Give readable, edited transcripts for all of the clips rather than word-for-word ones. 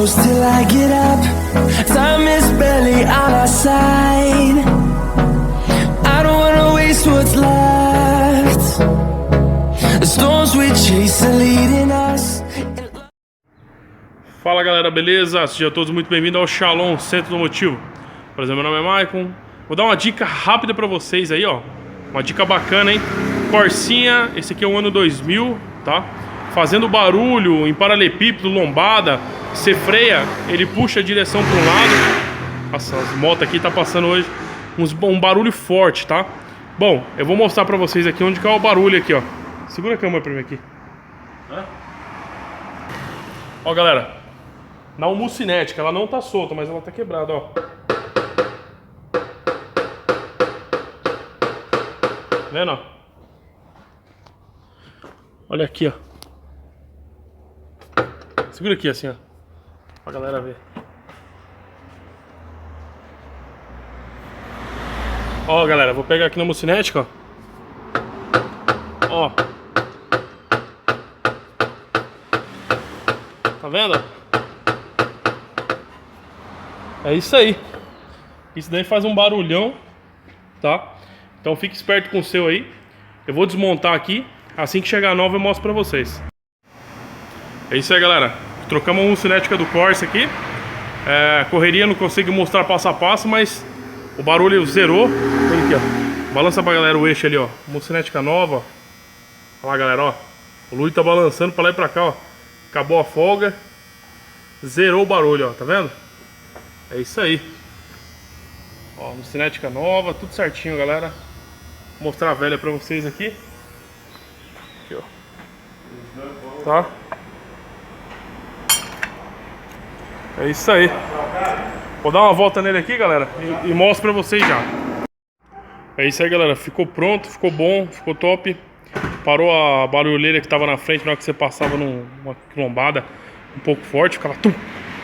close till I get up. Time is barely on our side. I don't wanna waste what's left. The storms we chase are leading us. Fala galera, beleza? Sejam todos muito bem-vindos ao Shalom Centro Automotivo. Por exemplo, meu nome é Maicon. Vou dar uma dica rápida pra vocês aí, ó. Uma dica bacana, hein? Corsinha, esse aqui é o ano 2000, tá? Fazendo barulho em paralelepípedo, lombada. Você freia, ele puxa a direção para um lado. Nossa, as motos aqui tá passando hoje um barulho forte, tá? Bom, eu vou mostrar pra vocês aqui onde que é o barulho aqui, ó. Segura a câmera pra mim aqui. Ó, galera. Na homocinética, ela não tá solta, mas ela tá quebrada, ó. Vendo, ó? Olha aqui, ó. Segura aqui assim, ó. Pra galera ver. Ó, galera, vou pegar aqui na homocinética, ó. Ó. Tá vendo? É isso aí. Isso daí faz um barulhão, tá? Então fique esperto com o seu aí. Eu vou desmontar aqui. Assim que chegar a nova eu mostro pra vocês. É isso aí, galera. Trocamos a homocinética do Corsa aqui. Correria, não consigo mostrar passo a passo, mas o barulho zerou. Olha aqui, ó. Balança pra galera o eixo ali, ó. Homocinética nova. Olha lá, galera, ó. O Luiz tá balançando pra lá e pra cá, ó. Acabou a folga. Zerou o barulho, ó. Tá vendo? É isso aí. Ó, homocinética nova, tudo certinho, galera. Vou mostrar a velha pra vocês aqui. Aqui, ó. Tá? É isso aí. Vou dar uma volta nele aqui, galera, e mostro pra vocês já. É isso aí, galera. Ficou pronto, ficou bom, ficou top. Parou a barulheira que tava na frente na hora que você passava numa lombada um pouco forte, ficava tum,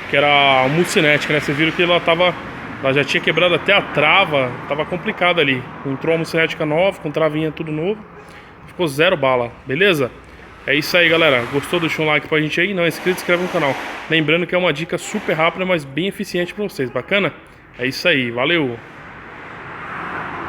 que era a homocinética, né? Vocês viram que ela já tinha quebrado até a trava, tava complicado ali. Entrou a homocinética nova, com travinha tudo novo. Ficou zero bala, beleza? É isso aí, galera. Gostou? Deixa um like pra gente aí. Não é inscrito, se inscreve no canal. Lembrando que é uma dica super rápida, mas bem eficiente pra vocês. Bacana? É isso aí. Valeu!